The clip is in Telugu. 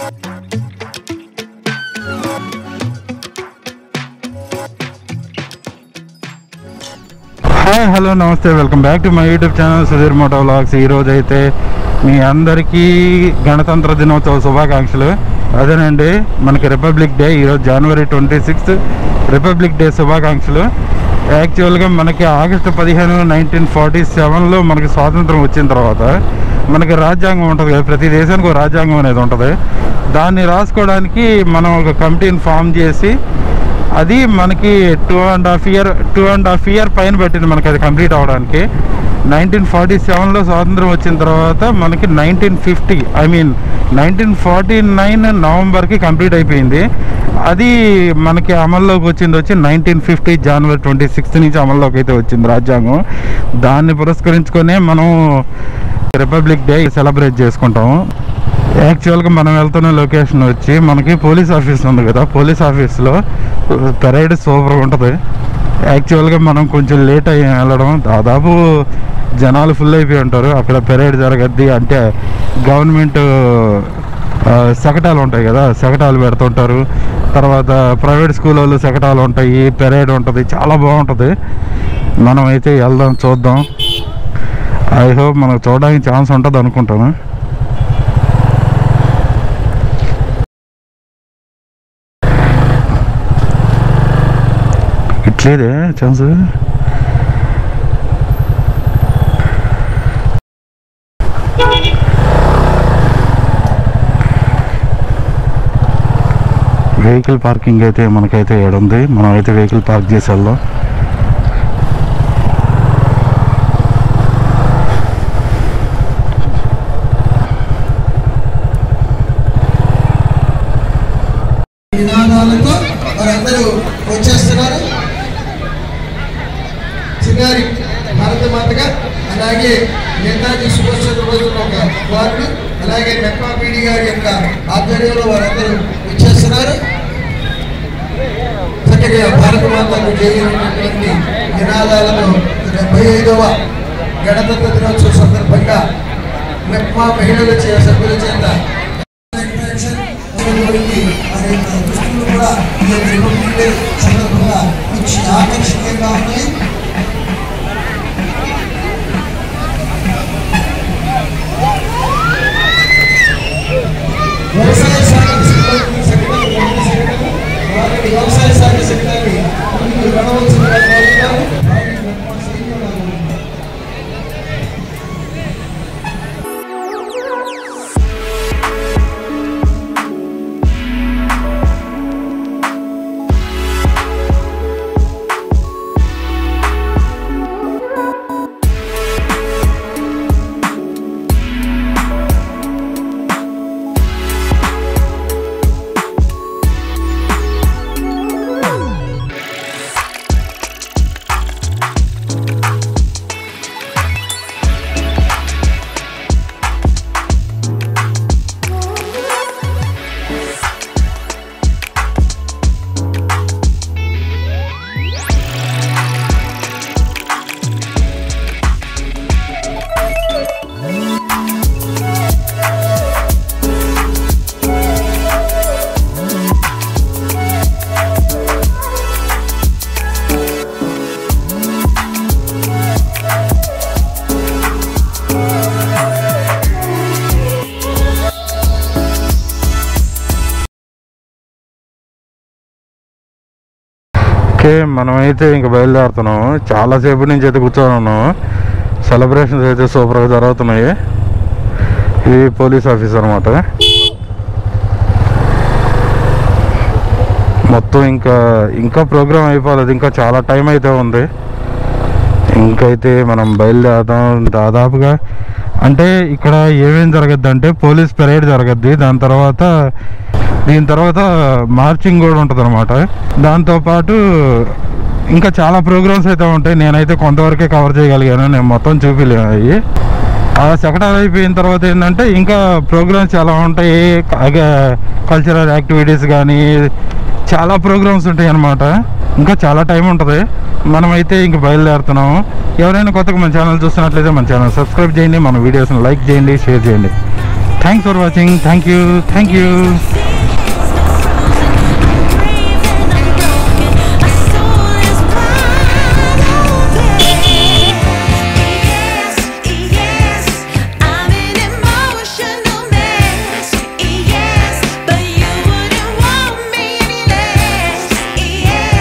హాయ్ హలో నమస్తే, welcome back to my YouTube channel Sudheer Moto Vlogs. ఈరోజు అయితే మీ అందరికీ గణతంత్ర దినోత్సవ శుభాకాంక్షలు. అదేనండి, మనకి రిపబ్లిక్ డే ఈరోజు జనవరి 26 రిపబ్లిక్ డే శుభాకాంక్షలు. యాక్చువల్గా మనకి ఆగస్టు 15 1947లో మనకి స్వాతంత్రం వచ్చిన తర్వాత మనకి రాజ్యాంగం ఉంటుంది కదా, ప్రతి దేశానికి ఒక రాజ్యాంగం అనేది ఉంటుంది. దాన్ని రాసుకోవడానికి మనం ఒక కమిటీని ఫామ్ చేసి అది మనకి 2.5 year పైన పెట్టింది మనకి అది కంప్లీట్ అవ్వడానికి. 1947లో స్వాతంత్రం వచ్చిన తర్వాత మనకి 1949 నవంబర్కి కంప్లీట్ అయిపోయింది. అది మనకి అమల్లోకి వచ్చి 1950 జనవరి 26 నుంచి అమల్లోకి అయితే వచ్చింది రాజ్యాంగం. దాన్ని పురస్కరించుకొని మనం రిపబ్లిక్ డే సెలబ్రేట్ చేసుకుంటాము. యాక్చువల్గా మనం వెళ్తున్న లొకేషన్ వచ్చి మనకి పోలీస్ ఆఫీస్ ఉంది కదా, పోలీస్ ఆఫీస్లో పెరేడ్ సూపర్గా ఉంటుంది. యాక్చువల్గా మనం కొంచెం లేట్ అయ్యి వెళ్ళడం, దాదాపు జనాలు ఫుల్ అయిపోయి ఉంటారు. అక్కడ పెరేడ్ జరగద్ది అంటే గవర్నమెంట్ శకటాలు ఉంటాయి కదా, శకటాలు పెడుతుంటారు. తర్వాత ప్రైవేట్ స్కూల్ వాళ్ళు శకటాలు ఉంటాయి, పెరేడ్ ఉంటుంది, చాలా బాగుంటుంది. మనం అయితే వెళ్దాం, చూద్దాం. ఐ హోప్ మనకు చూడడానికి ఛాన్స్ ఉంటుంది అనుకుంటాను. ఇట్లేదే ఛాన్స్. వెహికల్ పార్కింగ్ అయితే మనకైతే ఏడుంది, మనం అయితే వెహికల్ పార్క్ చేసి వెళ్దాం. నినాదాలతో వారందరూ వచ్చేస్తున్నారు. చిన్నారి భారత మాతగా, అలాగే నేతాజీ సుభాష్ చంద్రబోస్ ఒక వార్డు, అలాగే మెట్మా పీడి గారి యొక్క ఆధ్వర్యంలో వారందరూ వచ్చేస్తున్నారు. చక్కగా భారత మాతకు చేయనటువంటి నినాదాలను 75వ గణతంత్ర దినోత్సవ సందర్భంగా మెట్మా మహిళల సభ్యుల చేత దుస్తులు కూడా ఈ రిపబ్లిక్ డే సందర్భంగా మంచి ఆకర్షణీయంగా ఉన్నాయి. వ్యవసాయ శాఖ వ్యవసాయ శాఖ సెక్రటరీ గణవలసిందిగా కోరుతున్నారు. మనమైతే ఇంకా బయలుదేరుతున్నాము. చాలాసేపు నుంచి అయితే కూర్చొని ఉన్నాము. సెలబ్రేషన్స్ అయితే సూపర్గా జరుగుతున్నాయి. ఇది పోలీస్ ఆఫీస్ అనమాట. మొత్తం ఇంకా ప్రోగ్రామ్ అయిపోలేదు, ఇంకా చాలా టైం అయితే ఉంది. ఇంకైతే మనం బయలుదేరదాం. దాదాపుగా అంటే ఇక్కడ ఏమేమి జరగద్ది అంటే పోలీస్ పెరేడ్ జరగద్ది, దీని తర్వాత మార్చింగ్ కూడా ఉంటుంది అనమాట. దాంతోపాటు ఇంకా చాలా ప్రోగ్రామ్స్ అయితే ఉంటాయి. నేనైతే కొంతవరకే కవర్ చేయగలిగాను, నేను మొత్తం చూపిలేను. అవి ఆ సెకండ్ అయిపోయిన తర్వాత ఏంటంటే ఇంకా ప్రోగ్రామ్స్ చాలా ఉంటాయి. కల్చరల్ యాక్టివిటీస్ కానీ చాలా ప్రోగ్రామ్స్ ఉంటాయి అన్నమాట. ఇంకా చాలా టైం ఉంటుంది. మనమైతే ఇంక బయలుదేరుతున్నాము. ఎవరైనా కొత్తగా మన ఛానల్ చూస్తున్నట్లయితే మన ఛానల్ సబ్స్క్రైబ్ చేయండి, మన వీడియోస్ని లైక్ చేయండి, షేర్ చేయండి. Thanks for watching. Thank you.